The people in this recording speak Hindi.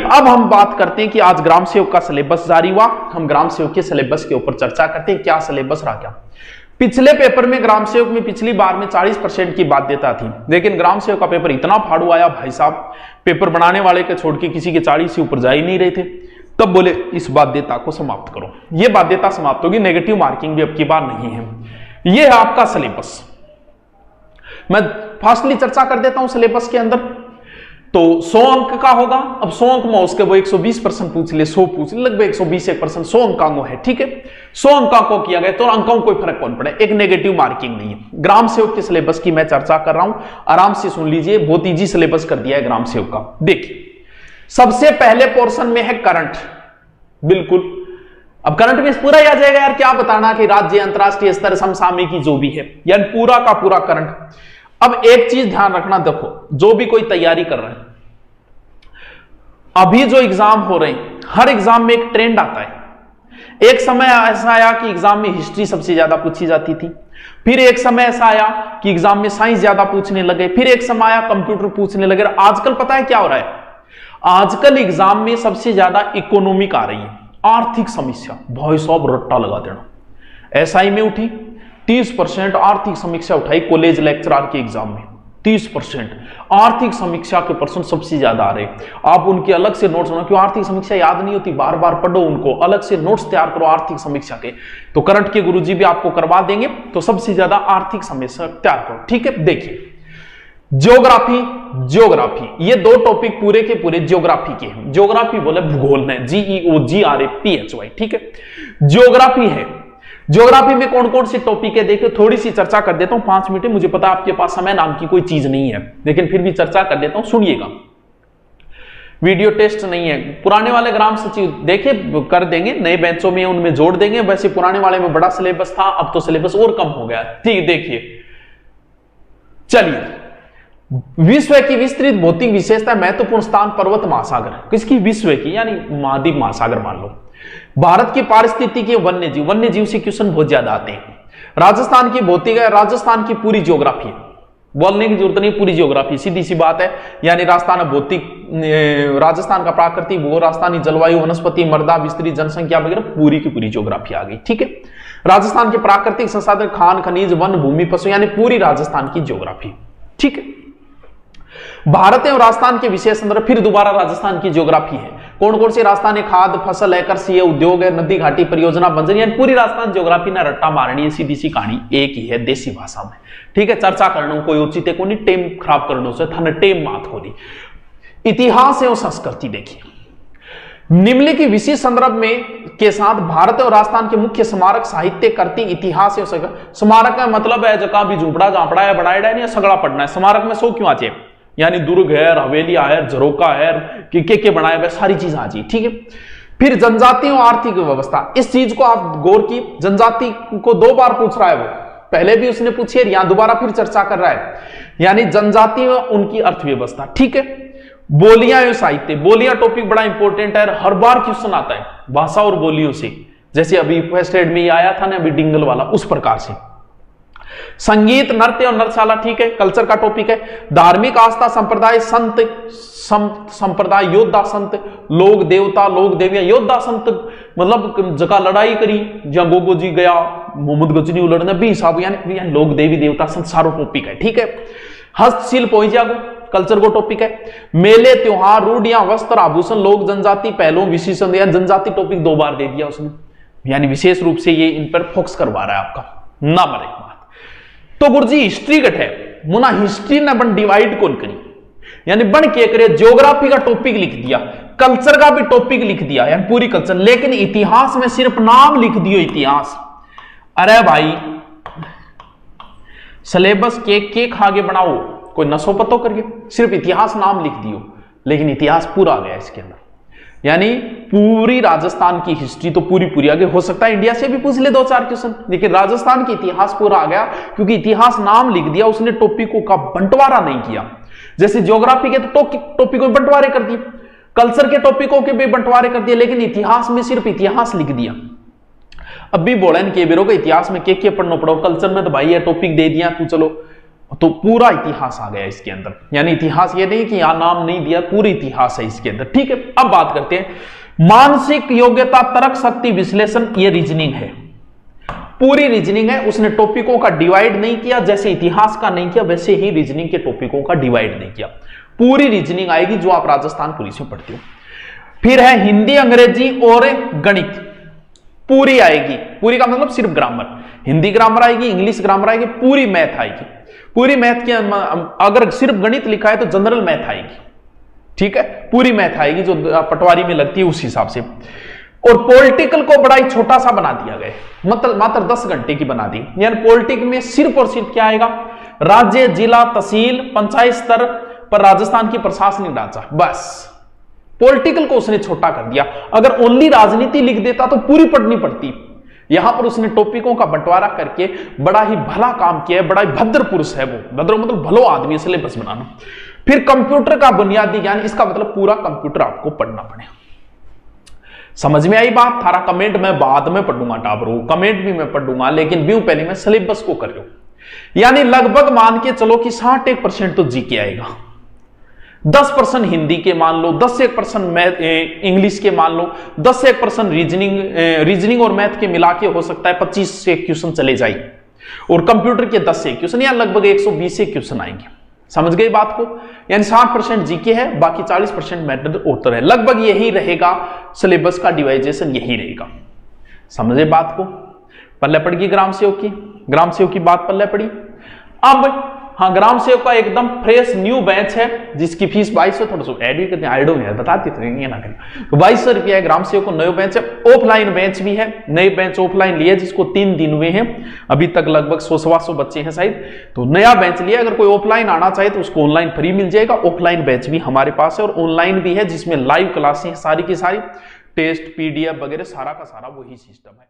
अब हम बात करते हैं कि आज ग्राम सेवक का सिलेबस जारी हुआ। हम ग्राम सेवक के सिलेबस के ऊपर चर्चा करते हैं, क्या सिलेबस रहा क्या। पिछले पेपर में ग्राम सेवक में पिछली बार में 40% की बाध्यता थी, लेकिन ग्राम सेवक का पेपर इतना फाड़ू आया भाई साहब, पेपर बनाने वाले के छोड़ के किसी के 40 से ऊपर जा ही नहीं रहे थे। तब बोले इस बाध्यता को समाप्त करो, ये बाध्यता समाप्त होगी, नेगेटिव मार्किंग भी अब की बार नहीं है। ये है आपका सिलेबस। मैं फास्टली चर्चा कर देता हूं सिलेबस के अंदर। तो 100 अंक का होगा। अब 100 अंक में उसके वो 120% पूछ ले, 100 पूछ ले, लगभग 120% 100 अंकों है, ठीक है। 100 अंकों को किया गया तो अंकों को कोई फर्क कौन पड़े, एक नेगेटिव मार्किंग नहीं है। ग्राम सेवक के सिलेबस की मैं चर्चा कर रहा हूं, आराम से सुन लीजिए, बहुत इजी सिलेबस कर दिया है ग्राम सेवक का। देखिए सबसे पहले पोर्शन में है करंट, बिल्कुल। अब करंट में पूरा याद जाएगा यार, क्या बताना कि राज्य अंतरराष्ट्रीय स्तर समसामयिकी जो भी है, यानी पूरा का पूरा करंट। अब एक चीज ध्यान रखना, देखो जो भी कोई तैयारी कर रहे हैं, अभी जो एग्जाम हो रहे हैं, हर एग्जाम में एक ट्रेंड आता है। एक समय ऐसा आया कि एग्जाम में हिस्ट्री सबसे ज्यादा पूछी जाती थी, फिर एक समय ऐसा आया कि एग्जाम में साइंस ज्यादा पूछने लगे, फिर एक समय आया कंप्यूटर पूछने लगे। आजकल पता है क्या हो रहा है, आजकल एग्जाम में सबसे ज्यादा इकोनॉमिक आ रही है, आर्थिक समस्या। भाई साहब रट्टा लगा देना, एसआई में उठी 30% आर्थिक समीक्षा उठाई, कॉलेज लेक्चरर के एग्जाम में 30% आर्थिक समीक्षा के पर्सन सबसे ज्यादा आ रहे। आप उनके अलग से नोट्स बनाओ, क्यों आर्थिक समीक्षा याद नहीं होती, बार बार पढ़ो उनको, अलग से नोट्स तैयार करो आर्थिक समीक्षा के। तो करंट के गुरुजी भी आपको करवा देंगे, तो सबसे ज्यादा आर्थिक समीक्षा तैयार करो, ठीक है। देखिए ज्योग्राफी, ये दो टॉपिक पूरे के पूरे ज्योग्राफी के हैं। ज्योग्राफी बोले भूगोल में, GEOGRAPHY, ठीक है, ज्योग्राफी है। ज्योग्राफी में कौन कौन सी टॉपिक है, देखिए थोड़ी सी चर्चा कर देता हूं, 5 मिनट। मुझे पता आपके पास समय नाम की कोई चीज नहीं है, लेकिन फिर भी चर्चा कर देता हूं, सुनिएगा। वीडियो टेस्ट नहीं है, पुराने वाले ग्राम सचिव देखिए कर देंगे, नए बेंचों में उनमें जोड़ देंगे। वैसे पुराने वाले में बड़ा सिलेबस था, अब तो सिलेबस और कम हो गया, ठीक। देखिए चलिए, विश्व की विस्तृत भौतिक विशेषता, महत्वपूर्ण स्थान पर्वत महासागर। किसकी, विश्व की, यानी महाद्वीप महासागर मान लो। भारत की पारिस्थितिकी, वन्य जीव से क्वेश्चन बहुत ज्यादा आते हैं। राजस्थान की भौतिक है, राजस्थान की पूरी ज्योग्राफी, बोलने की जरूरत नहीं, पूरी ज्योग्राफी, सीधी सी बात है। यानी राजस्थान भौतिक, राजस्थान का प्राकृतिक भूगोल, राजस्थानी जलवायु, वनस्पति, मृदा, विस्तृत जनसंख्या वगैरह पूरी की पूरी ज्योग्राफी आ गई, ठीक है। राजस्थान के प्राकृतिक संसाधन, खान खनिज, वन भूमि, पशु, यानी पूरी राजस्थान की ज्योग्राफी, ठीक है। भारत एवं राजस्थान के विशेष संदर्भ, फिर दोबारा राजस्थान की ज्योग्राफी है। कौन कौन सी, राजस्थान है, खाद्य फसल है, कृषि है, उद्योग है, नदी घाटी परियोजना, बंजर, यानी पूरी राजस्थान ज्योग्राफी ना रट्टा मारनी है, सीधी सी कहानी एक ही है देसी भाषा में, ठीक है। चर्चा करना कोई उचित है, कोई टेम खराब करना से थाने टेम मात हो रही। इतिहास एवं संस्कृति, देखिए निम्नलिखित विशेष संदर्भ में के साथ भारत और राजस्थान के मुख्य स्मारक, साहित्य, कृति, इतिहास एवं स्मारक का मतलब है जगह भी झूपड़ा झापड़ा है, बनाया नहीं, सगड़ा पड़ना है। स्मारक में 100 क्यों आ जाए, यानी दुर्ग है, हवेलियां है, झरोका है, के बनाए हुए सारी चीज आ जाए, ठीक है। फिर जनजातियों आर्थिक व्यवस्था, इस चीज को आप गौर की, जनजाति को 2 बार पूछ रहा है वो, पहले भी उसने पूछी है, यहां दोबारा फिर चर्चा कर रहा है, यानी जनजाति उनकी अर्थव्यवस्था, ठीक है। बोलियां एवं साहित्य, बोलियां टॉपिक बड़ा इंपॉर्टेंट है, हर बार क्वेश्चन आता है भाषा और बोलियों से, जैसे अभी फर्स्ट एड में आया था ना अभी डिंगल वाला, उस प्रकार से। संगीत, नृत्य और नृत्यशाला, ठीक है, कल्चर का टॉपिक है। धार्मिक आस्था, संप्रदाय, संत संप्रदाय, योद्धा संत, लोक देवता, लोक देवियां, योद्धा संत मतलब जगह लड़ाई करी, जहां गोगो जी गया, मोहम्मद गजनी लड़ने भी हिसाब, यानी लोक देवी देवता संत सारो टॉपिक है, ठीक है। हस्तशिल्प हो जाएगा, कल्चर को टॉपिक है। मेले, त्योहार, रूढ़ियां, वस्त्र, आभूषण, लोक जनजाति, पहलू, विशेषण, जनजाति टॉपिक 2 बार दे दिया उसने, यानी विशेष रूप से ये इन पर फोकस करवा रहा है आपका नंबर 1 बात। तो गुरुजी हिस्ट्री घट है, मुना हिस्ट्री ने बन डिवाइड कौन करी, यानी बन के करे, ज्योग्राफी का टॉपिक लिख दिया, कल्चर का भी टॉपिक लिख दिया, यानी पूरी कल्चर, लेकिन इतिहास में सिर्फ नाम लिख दियो इतिहास। अरे भाई सिलेबस के खागे बनाओ, कोई नसो पतो करके, सिर्फ इतिहास नाम लिख दियो, लेकिन इतिहास पूरा आ गया इसके अंदर, यानी पूरी राजस्थान की हिस्ट्री तो पूरी आगे। हो सकता है इंडिया से भी पूछ ले 2-4 क्वेश्चन, लेकिन राजस्थान की इतिहास पूरा आ गया, क्योंकि इतिहास नाम लिख दिया उसने, टॉपिकों का बंटवारा नहीं किया। जैसे ज्योग्राफी के तो टॉपिकों में बंटवारे कर दिए, कल्चर के टॉपिकों के भी बंटवारे कर दिए, लेकिन इतिहास में सिर्फ इतिहास लिख दिया। अब भी बोला के बेरो का इतिहास में के पढ़ना पड़ो, कल्चर में तो भाई ये टॉपिक दे दिया, तू चलो तो पूरा इतिहास आ गया इसके अंदर, यानी इतिहास ये नहीं कि यहां नाम नहीं दिया, पूरी इतिहास है इसके अंदर, ठीक है। अब बात करते हैं मानसिक योग्यता, तर्क शक्ति, विश्लेषण, ये रीजनिंग है, पूरी रीजनिंग है। उसने टॉपिकों का डिवाइड नहीं किया, जैसे इतिहास का नहीं किया वैसे ही रीजनिंग के टॉपिकों का डिवाइड नहीं किया, पूरी रीजनिंग आएगी जो आप राजस्थान पुलिस में पढ़ते हो। फिर है हिंदी, अंग्रेजी और गणित, पूरी आएगी, पूरी का मतलब सिर्फ ग्रामर, हिंदी ग्रामर आएगी, इंग्लिश ग्रामर आएगी, पूरी मैथ आएगी, पूरी मैथ के अगर सिर्फ गणित लिखा है तो जनरल मैथ आएगी, ठीक है, पूरी मैथ आएगी जो पटवारी में लगती है उस हिसाब से। और पॉलिटिकल को बड़ा ही छोटा सा बना दिया गया, मतलब मात्र 10 घंटे की बना दी, यानी पॉलिटिक में सिर्फ और सिर्फ क्या आएगा, राज्य, जिला, तहसील, पंचायत स्तर पर राजस्थान की प्रशासनिक ढांचा, बस पॉलिटिकल को उसने छोटा कर दिया। अगर ओनली राजनीति लिख देता तो पूरी पढ़नी पड़ती, यहां पर उसने टॉपिकों का बंटवारा करके बड़ा ही भला काम किया है, बड़ा ही भद्र पुरुष है वो, भद्र मतलब भलो आदमी, सिलेबस बनाना। फिर कंप्यूटर का बुनियादी ज्ञान, इसका मतलब पूरा कंप्यूटर आपको पढ़ना पड़ेगा। समझ में आई बात? थारा कमेंट मैं बाद में पढ़ूंगा टाबरो, कमेंट भी मैं पढ़ूंगा, लेकिन व्यू पहले मैं सिलेबस को कर रहा हूं। यानी लगभग मान के चलो कि 61% तो जीके आएगा, 10% हिंदी के मान लो, 10 से 1% इंग्लिश के मान लो, 10 से 1% रीजनिंग और मैथ के मिला के हो सकता है 25 से क्वेश्चन चले जाए, और कंप्यूटर के 10 से क्वेश्चन, या लगभग 120 से क्वेश्चन आएंगे। समझ गए बात को? यानी 60% जीके है, बाकी 40% मैटर उत्तर है, लगभग यही रहेगा सिलेबस का डिवाइजेशन, यही रहेगा। समझे बात को? पल्ले पड़ गई ग्राम सेवक की, ग्राम सेवक की बात पल्ले पड़ी। अब हाँ, ग्राम सेवक का एकदम फ्रेश न्यू बैच है जिसकी फीस 2200, थोड़ा सा ऐड भी करते हैं, आइडो में बताती तो ये ना करें, तो 2200 रुपया है। ग्राम सेवक को नया बैच है, ऑफलाइन बैच भी है, नए बैच ऑफलाइन लिए जिसको 3 दिन हुए हैं, अभी तक लगभग 100-125 बच्चे हैं शायद, तो नया बैच लिया। अगर कोई ऑफलाइन आना चाहे तो उसको ऑनलाइन फ्री मिल जाएगा, ऑफलाइन बैच भी हमारे पास है और ऑनलाइन भी है जिसमें लाइव क्लासें सारी की सारी, टेस्ट, PDF वगैरह सारा का सारा वही सिस्टम है।